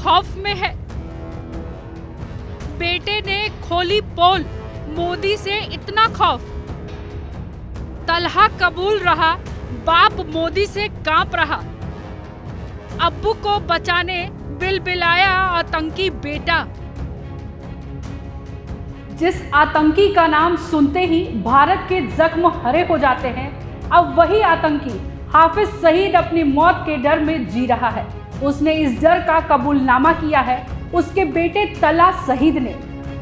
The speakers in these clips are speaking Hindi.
खौफ में है। बेटे ने खोली पोल, मोदी से इतना खौफ। तलहा कबूल रहा, बाप मोदी से कांप रहा। अब्बू को बचाने बिलबिलाया आतंकी बेटा। जिस आतंकी का नाम सुनते ही भारत के जख्म हरे हो जाते हैं, अब वही आतंकी हाफिज सईद अपनी मौत के डर में जी रहा है। उसने इस डर का कबूलनामा किया है उसके बेटे तलहा सईद ने।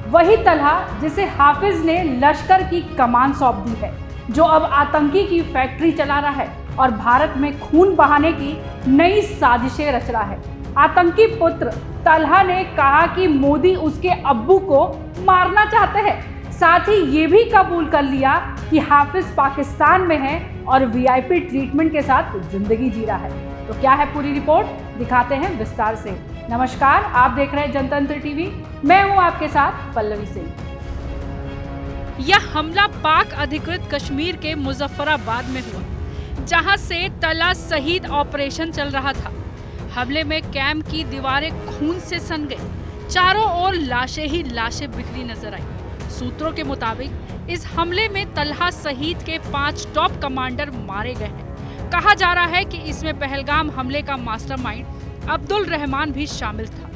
वही तलहा जिसे हाफिज ने लश्कर की कमान सौंप दी है, जो अब आतंकी की फैक्ट्री चला रहा है और भारत में खून बहाने की नई साजिशें रच रहा है। आतंकी पुत्र तलहा ने कहा कि मोदी उसके अब्बू को मारना चाहते हैं। साथ ही ये भी कबूल कर लिया कि हाफिज पाकिस्तान में है और वीआईपी ट्रीटमेंट के साथ जिंदगी जी रहा है। तो क्या है पूरी रिपोर्ट, दिखाते हैं विस्तार से। नमस्कार, आप देख रहे हैं जनतंत्र टीवी। मैं हूं आपके साथ पल्लवी सिंह। यह हमला पाक अधिकृत कश्मीर के मुजफ्फराबाद में हुआ, जहां से तलहा सईद ऑपरेशन चल रहा था। हमले में कैंप की दीवारें खून से सन गई। चारों ओर लाशें ही लाशें बिखरी नजर आई। सूत्रों के मुताबिक इस हमले में तलहा सईद के 5 टॉप कमांडर मारे गए हैं। कहा जा रहा है कि इसमें पहलगाम हमले का मास्टरमाइंड अब्दुल रहमान भी शामिल था।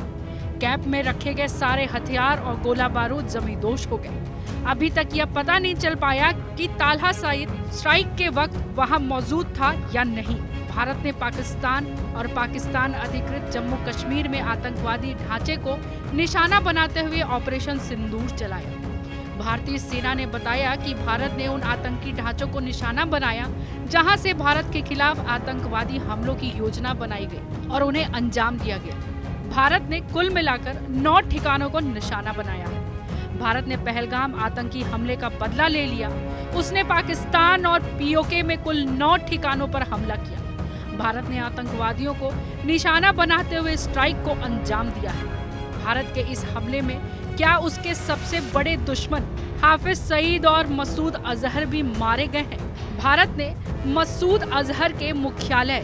कैंप में रखे गए सारे हथियार और गोला बारूद जमींदोज हो गए। अभी तक यह पता नहीं चल पाया कि तलहा सईद स्ट्राइक के वक्त वहां मौजूद था या नहीं। भारत ने पाकिस्तान और पाकिस्तान अधिकृत जम्मू कश्मीर में आतंकवादी ढांचे को निशाना बनाते हुए ऑपरेशन सिंदूर चलाया। भारतीय सेना ने बताया कि भारत ने उन आतंकी ढांचों को निशाना बनाया जहां से भारत के खिलाफ आतंकवादी हमलों की योजना बनाई गई और उन्हें अंजाम दिया गया। भारत ने कुल मिलाकर 9 ठिकानों को निशाना बनाया है। भारत ने पहलगाम आतंकी हमले का बदला ले लिया। उसने पाकिस्तान और पीओके में कुल 9 ठिकानों पर हमला किया। भारत ने आतंकवादियों को निशाना बनाते हुए स्ट्राइक को अंजाम दिया है। भारत के इस हमले में क्या उसके सबसे बड़े दुश्मन हाफिज सईद और मसूद अजहर भी मारे गए हैं? भारत ने मसूद अजहर के मुख्यालय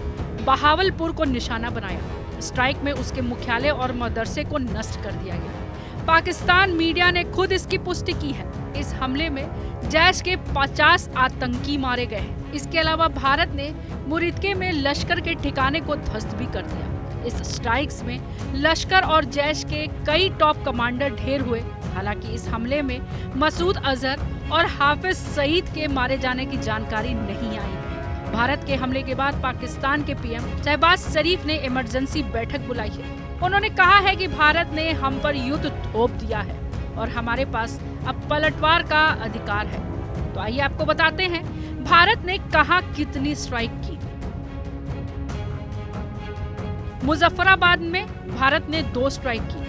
बहावलपुर को निशाना बनाया। स्ट्राइक में उसके मुख्यालय और मदरसे को नष्ट कर दिया गया। पाकिस्तान मीडिया ने खुद इसकी पुष्टि की है। इस हमले में जैश के 50 आतंकी मारे गए हैं। इसके अलावा भारत ने मुरिदके में लश्कर के ठिकाने को ध्वस्त भी कर दिया। इस स्ट्राइक्स में लश्कर और जैश के कई टॉप कमांडर ढेर हुए। हालांकि इस हमले में मसूद अजहर और हाफिज सईद के मारे जाने की जानकारी नहीं आई। भारत के हमले के बाद पाकिस्तान के पीएम शहबाज शरीफ ने इमरजेंसी बैठक बुलाई है। उन्होंने कहा है कि भारत ने हम पर युद्ध थोप दिया है और हमारे पास अब पलटवार का अधिकार है। तो आइए आपको बताते हैं भारत ने कहां कितनी स्ट्राइक की। मुजफ्फराबाद में भारत ने 2 स्ट्राइक की,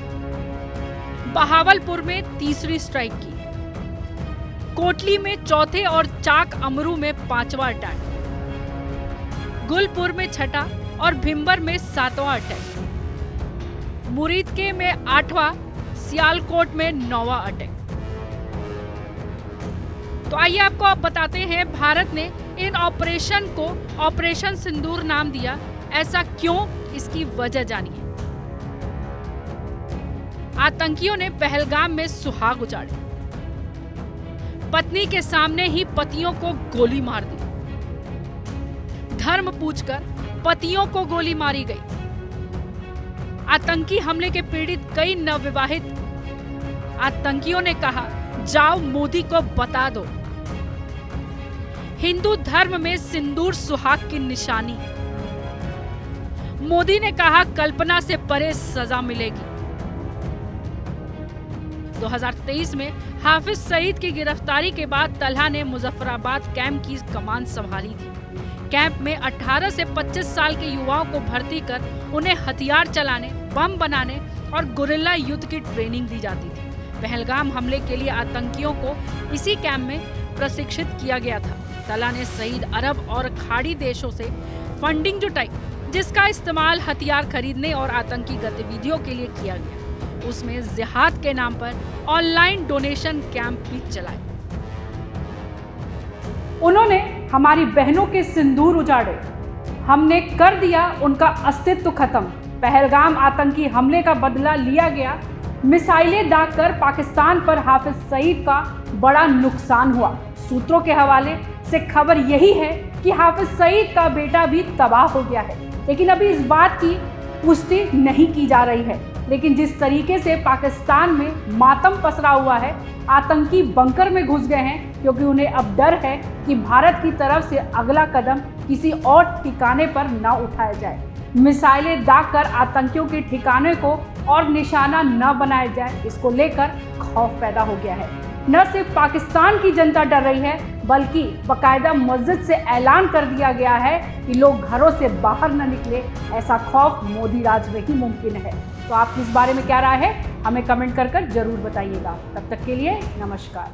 बहावलपुर में 3री स्ट्राइक की, कोटली में 4थे और चाक अमरू में 5वां अटैक, गुलपुर में 6ठा और भिम्बर में 7वां अटैक, मुरिदके में 8वां, सियालकोट में 9वां अटैक। तो आइए आपको अब बताते हैं भारत ने इन ऑपरेशन को ऑपरेशन सिंदूर नाम दिया। ऐसा क्यों, इसकी वजह जानिए। आतंकियों ने पहलगाम में सुहाग उजाड़े। पत्नी के सामने ही पतियों को गोली मार दी। धर्म पूछकर पतियों को गोली मारी गई। आतंकी हमले के पीड़ित कई नवविवाहित आतंकियों ने कहा, जाओ मोदी को बता दो। हिंदू धर्म में सिंदूर सुहाग की निशानी। मोदी ने कहा, कल्पना से परे सजा मिलेगी। 2023 में हाफिज सईद की गिरफ्तारी के बाद तलहा ने मुजफ्फराबाद कैंप की कमान संभाली थी। कैंप में 18 से 25 साल के युवाओं को भर्ती कर उन्हें हथियार चलाने, बम बनाने और गुरिल्ला युद्ध की ट्रेनिंग दी जाती थी। पहलगाम हमले के लिए आतंकियों को इसी कैंप में प्रशिक्षित किया गया था। तलहा ने सईद अरब और खाड़ी देशों से फंडिंग जुटाई, जिसका इस्तेमाल हथियार खरीदने और आतंकी गतिविधियों के लिए किया गया। उसमें जिहाद के नाम पर ऑनलाइन डोनेशन कैंप भी चलाए। उन्होंने हमारी बहनों के सिंदूर उजाड़े, हमने कर दिया उनका अस्तित्व खत्म। पहलगाम आतंकी हमले का बदला लिया गया। मिसाइलें दागकर पाकिस्तान पर हाफिज सईद का बड़ा नुकसान हुआ। सूत्रों के हवाले से खबर यही है कि हाफिज सईद का बेटा भी तबाह हो गया है, लेकिन अभी इस बात की पुष्टि नहीं की जा रही है। लेकिन जिस तरीके से पाकिस्तान में मातम पसरा हुआ है, आतंकी बंकर में घुस गए हैं, क्योंकि उन्हें अब डर है कि भारत की तरफ से अगला कदम किसी और ठिकाने पर न उठाया जाए। मिसाइलें दागकर आतंकियों के ठिकाने को और निशाना न बनाया जाए, इसको लेकर खौफ पैदा हो गया है। न सिर्फ पाकिस्तान की जनता डर रही है, बल्कि बाकायदा मस्जिद से ऐलान कर दिया गया है कि लोग घरों से बाहर न निकले। ऐसा खौफ मोदी राज में ही मुमकिन है। तो आपकी इस बारे में क्या राय है, हमें कमेंट कर जरूर बताइएगा। तब तक के लिए नमस्कार।